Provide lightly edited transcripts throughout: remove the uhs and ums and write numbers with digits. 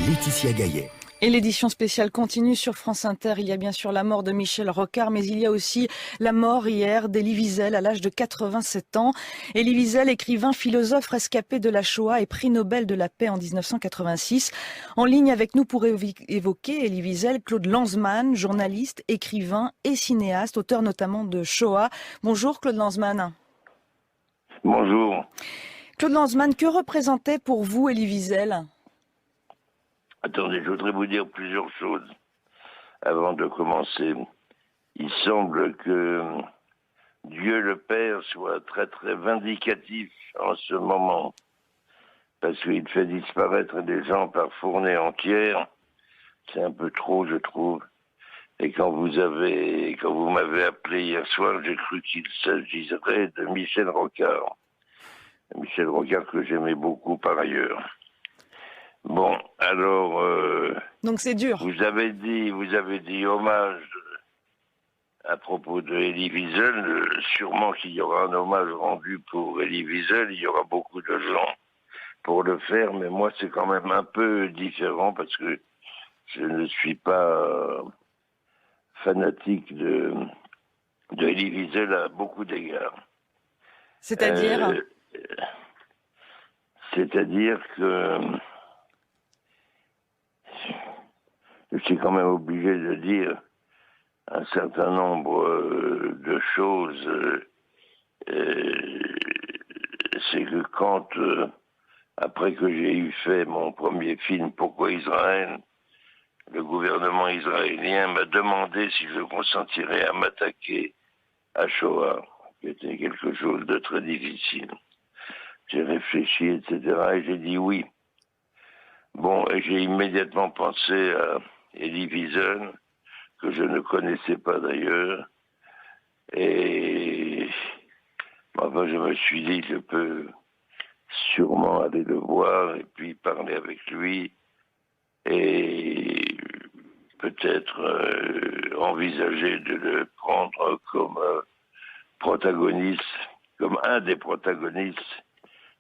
Laetitia Gaillet. Et l'édition spéciale continue sur France Inter. Il y a bien sûr la mort de Michel Rocard, mais il y a aussi la mort hier d'Elie Wiesel à l'âge de 87 ans. Elie Wiesel, écrivain, philosophe rescapé de la Shoah et prix Nobel de la paix en 1986. En ligne avec nous pour évoquer Elie Wiesel, Claude Lanzmann, journaliste, écrivain et cinéaste, auteur notamment de Shoah. Bonjour Claude Lanzmann. Bonjour. Claude Lanzmann, que représentait pour vous Elie Wiesel ? Attendez, je voudrais vous dire plusieurs choses avant de commencer. Il semble que Dieu le Père soit très très vindicatif en ce moment, parce qu'il fait disparaître des gens par fournée entière. C'est un peu trop, je trouve. Et quand vous m'avez appelé hier soir, j'ai cru qu'il s'agirait de Michel Rocard. Michel Rocard que j'aimais beaucoup par ailleurs. Bon, alors... Donc c'est dur. Vous avez dit hommage à propos de Elie Wiesel. Sûrement qu'il y aura un hommage rendu pour Elie Wiesel. Il y aura beaucoup de gens pour le faire, mais moi c'est quand même un peu différent parce que je ne suis pas fanatique de Elie Wiesel à beaucoup d'égards. C'est-à-dire C'est-à-dire que je suis quand même obligé de dire un certain nombre de choses. C'est que quand, après que j'ai eu fait mon premier film, Pourquoi Israël, le gouvernement israélien m'a demandé si je consentirais à m'attaquer à Shoah, qui était quelque chose de très difficile. J'ai réfléchi, etc., et j'ai dit oui. Bon, et j'ai immédiatement pensé à Elie Wiesel, que je ne connaissais pas d'ailleurs, et enfin, je me suis dit, je peux sûrement aller le voir et puis parler avec lui, et peut-être envisager de le prendre comme protagoniste, comme un des protagonistes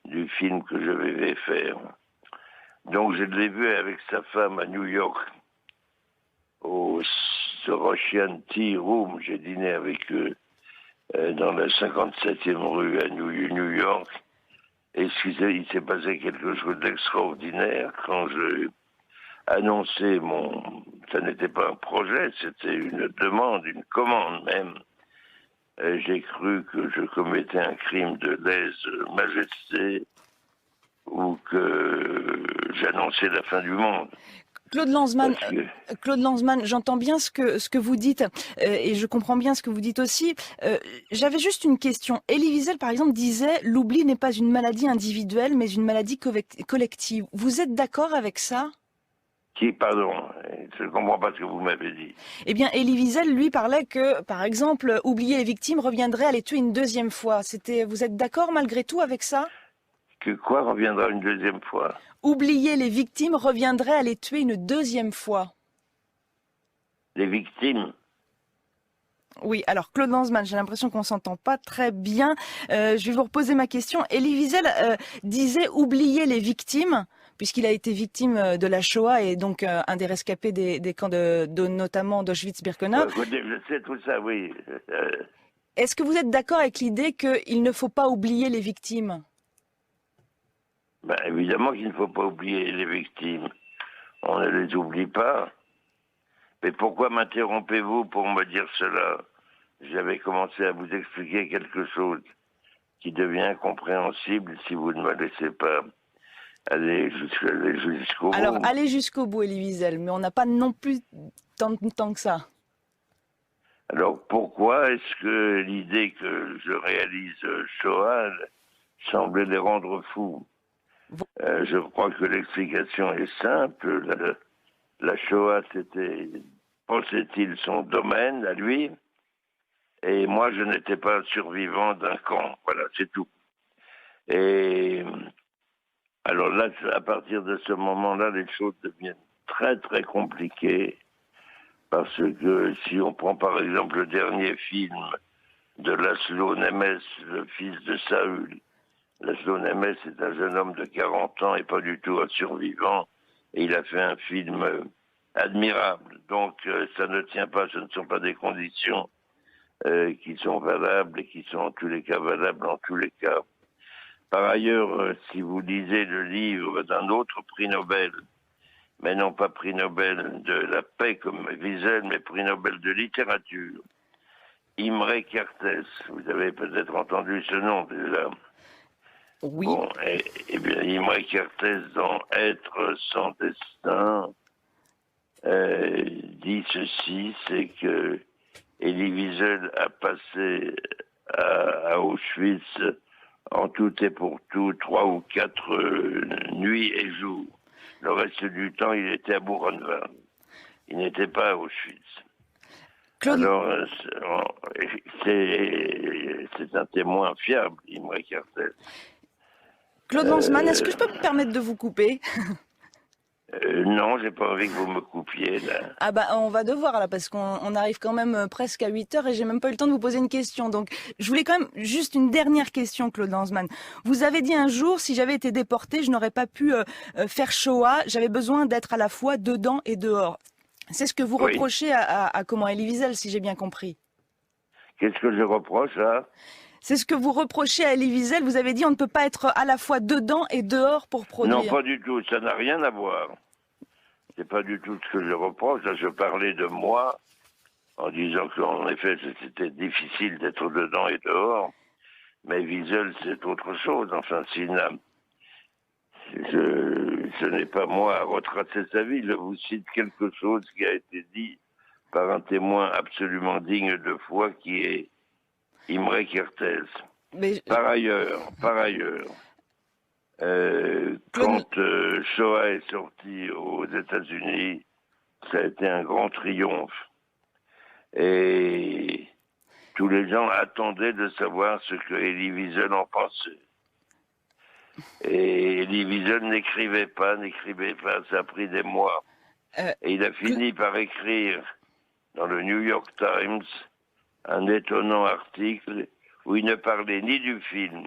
du film que je vais faire. Donc je l'ai vu avec sa femme à New York, au Russian Tea Room. J'ai dîné avec eux dans la 57e rue à New York. Et il s'est passé quelque chose d'extraordinaire quand je annonçais ça n'était pas un projet, c'était une demande, une commande même. J'ai cru que je commettais un crime de lèse-majesté ou que j'annonçais la fin du monde. Claude Lanzmann, j'entends bien ce que vous dites et je comprends bien ce que vous dites aussi. J'avais juste une question. Elie Wiesel, par exemple, disait « L'oubli n'est pas une maladie individuelle, mais une maladie collective ». Vous êtes d'accord avec ça ? Pardon, je ne comprends pas ce que vous m'avez dit. Eh bien, Elie Wiesel, lui, parlait que, par exemple, oublier les victimes reviendrait à les tuer une deuxième fois. Vous êtes d'accord malgré tout avec ça ? Que quoi reviendra une deuxième fois ? Oublier les victimes reviendrait à les tuer une deuxième fois. Les victimes ? Oui, alors Claude Lanzmann, j'ai l'impression qu'on s'entend pas très bien. Je vais vous reposer ma question. Elie Wiesel disait oublier les victimes, puisqu'il a été victime de la Shoah et donc un des rescapés des camps notamment d'Auschwitz-Birkenau. Je sais tout ça, oui. Est-ce que vous êtes d'accord avec l'idée qu'il ne faut pas oublier les victimes ? Ben, évidemment qu'il ne faut pas oublier les victimes. On ne les oublie pas. Mais pourquoi m'interrompez-vous pour me dire cela ? J'avais commencé à vous expliquer quelque chose qui devient incompréhensible si vous ne me laissez pas aller jusqu'au bout. Alors, allez jusqu'au bout, Elie Wiesel, mais on n'a pas non plus tant de temps que ça. Alors, pourquoi est-ce que l'idée que je réalise Shoah semblait les rendre fous ? Je crois que l'explication est simple. La Shoah, c'était, pensait-il, son domaine à lui. Et moi, je n'étais pas un survivant d'un camp. Voilà, c'est tout. Et alors là, à partir de ce moment-là, les choses deviennent très, très compliquées. Parce que si on prend par exemple le dernier film de Laszlo Nemes, le fils de Saül, Laszlo Nemes est un jeune homme de 40 ans et pas du tout un survivant. Et il a fait un film admirable. Donc ça ne tient pas, ce ne sont pas des conditions qui sont valables et qui sont en tous les cas valables en tous les cas. Par ailleurs, si vous lisez le livre d'un autre prix Nobel, mais non pas prix Nobel de la paix comme Wiesel, mais prix Nobel de littérature, Imre Kertész, vous avez peut-être entendu ce nom déjà. Oui. Bon, et bien Imre Kertész dans Être sans destin dit ceci, c'est que Elie Wiesel a passé à Auschwitz en tout et pour tout 3 ou 4 nuits et jours. Le reste du temps, il était à Buchenwald. Il n'était pas à Auschwitz. Claude... Alors, c'est un témoin fiable, Imre Kertész. Claude Lanzmann, est-ce que je peux me permettre de vous couper? Non, j'ai pas envie que vous me coupiez, là. Ah bah on va devoir là parce qu'on arrive quand même presque à 8 heures et j'ai même pas eu le temps de vous poser une question. Donc je voulais quand même juste une dernière question, Claude Lanzmann. Vous avez dit un jour, si j'avais été déporté, je n'aurais pas pu faire Shoah. J'avais besoin d'être à la fois dedans et dehors. C'est ce que vous reprochez à comment Elie Wiesel, si j'ai bien compris. Qu'est-ce que je reproche, là? C'est ce que vous reprochez à Elie Wiesel. Vous avez dit on ne peut pas être à la fois dedans et dehors pour produire. Non, pas du tout. Ça n'a rien à voir. C'est pas du tout ce que je reproche. Là, je parlais de moi en disant qu'en effet, c'était difficile d'être dedans et dehors. Mais Wiesel, c'est autre chose. Enfin, ce n'est pas moi à retracer sa vie. Je vous cite quelque chose qui a été dit par un témoin absolument digne de foi qui est Imre Kertész. Par ailleurs, quand Shoah est sorti aux États-Unis, ça a été un grand triomphe. Et tous les gens attendaient de savoir ce que Elie Wiesel en pensait. Et Elie Wiesel n'écrivait pas, ça a pris des mois. Et il a fini par écrire dans le New York Times un étonnant article où il ne parlait ni du film,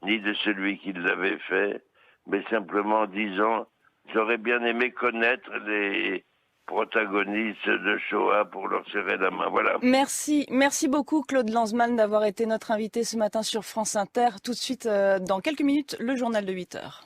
ni de celui qui l'avait fait, mais simplement en disant « J'aurais bien aimé connaître les protagonistes de Shoah pour leur serrer la main. » Voilà. Merci beaucoup Claude Lanzmann d'avoir été notre invité ce matin sur France Inter. Tout de suite, dans quelques minutes, le journal de 8 heures.